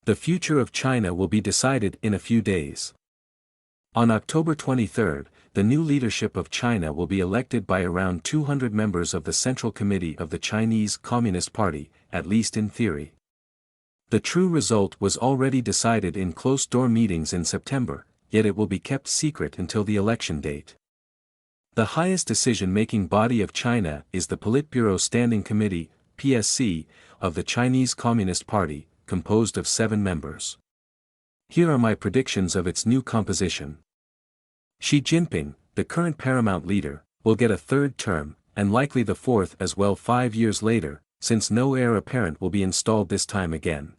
The future of China will be decided in a few days. On October 23, the new leadership of China will be elected by around 200 members of the Central Committee of the Chinese Communist Party, at least in theory. The true result was already decided in closed-door meetings in September, yet it will be kept secret until the election date. The highest decision-making body of China is the Politburo Standing Committee, PSC, of the Chinese Communist Party, composed of 7 members. Here are my predictions of its new composition. Xi Jinping, the current paramount leader, will get a third term, and likely the fourth as well 5 years later, since no heir apparent will be installed this time again.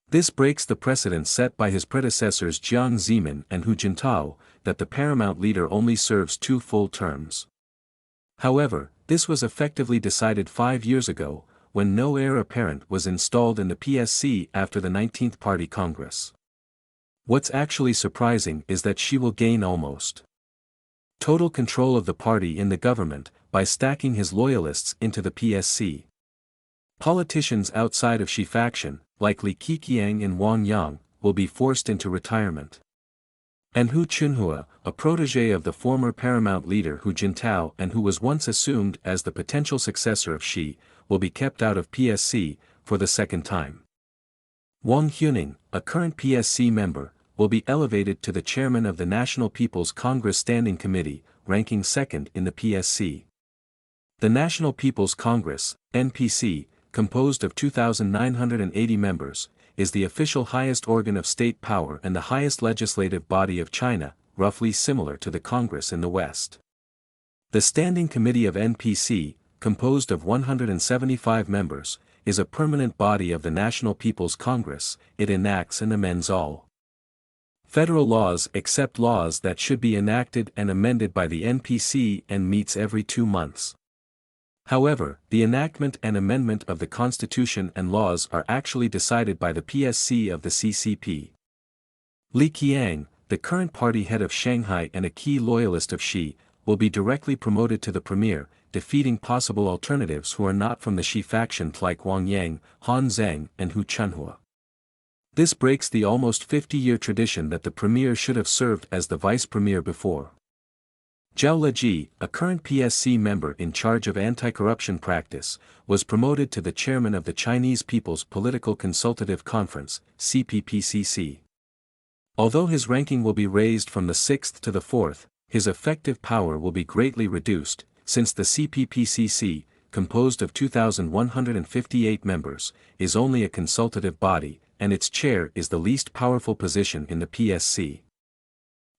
This breaks the precedent set by his predecessors Jiang Zemin and Hu Jintao, that the paramount leader only serves 2 full terms. However, this was effectively decided 5 years ago, when no heir apparent was installed in the PSC after the 19th Party Congress. What's actually surprising is that Xi will gain almost total control of the party in the government, by stacking his loyalists into the PSC. Politicians outside of Xi faction, like Li Keqiang and Wang Yang, will be forced into retirement. And Hu Chunhua, a protege of the former paramount leader Hu Jintao and who was once assumed as the potential successor of Xi, will be kept out of PSC, for the second time. Wang Huning, a current PSC member, will be elevated to the chairman of the National People's Congress Standing Committee, ranking second in the PSC. The National People's Congress, NPC, composed of 2,980 members, is the official highest organ of state power and the highest legislative body of China, roughly similar to the Congress in the West. The Standing Committee of NPC, composed of 175 members, is a permanent body of the National People's Congress. It enacts and amends all federal laws except laws that should be enacted and amended by the NPC and meets every 2 months. However, the enactment and amendment of the Constitution and laws are actually decided by the PSC of the CCP. Li Keqiang, the current party head of Shanghai and a key loyalist of Xi, will be directly promoted to the premier, defeating possible alternatives who are not from the Xi faction like Wang Yang, Han Zheng and Hu Chunhua. This breaks the almost 50-year tradition that the premier should have served as the vice premier before. Zhao Leji, a current PSC member in charge of anti-corruption practice, was promoted to the chairman of the Chinese People's Political Consultative Conference, CPPCC. Although his ranking will be raised from the 6th to the 4th, his effective power will be greatly reduced, since the CPPCC, composed of 2,158 members, is only a consultative body, and its chair is the least powerful position in the PSC.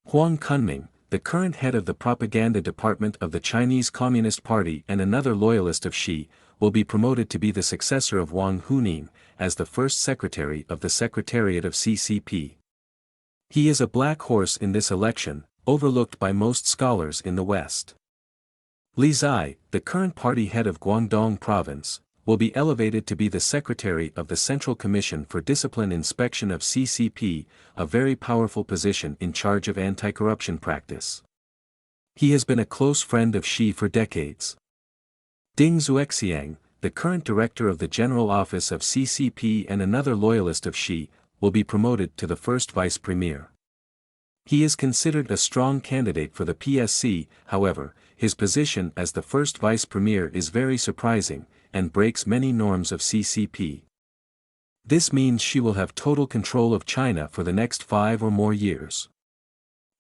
Huang Kunming, the current head of the propaganda department of the Chinese Communist Party and another loyalist of Xi, will be promoted to be the successor of Wang Huning, as the first secretary of the Secretariat of CCP. He is a black horse in this election, overlooked by most scholars in the West. Li Zai, the current party head of Guangdong Province, will be elevated to be the secretary of the Central Commission for Discipline Inspection of CCP, a very powerful position in charge of anti-corruption practice. He has been a close friend of Xi for decades. Ding Zuexiang, the current director of the General Office of CCP and another loyalist of Xi, will be promoted to the first vice premier. He is considered a strong candidate for the PSC, however, his position as the first vice premier is very surprising, and breaks many norms of CCP. This means Xi will have total control of China for the next 5 or more years.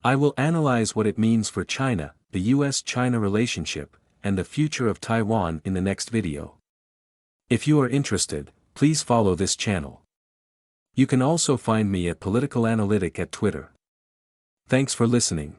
I will analyze what it means for China, the US-China relationship, and the future of Taiwan in the next video. If you are interested, please follow this channel. You can also find me at Political Analytic at Twitter. Thanks for listening.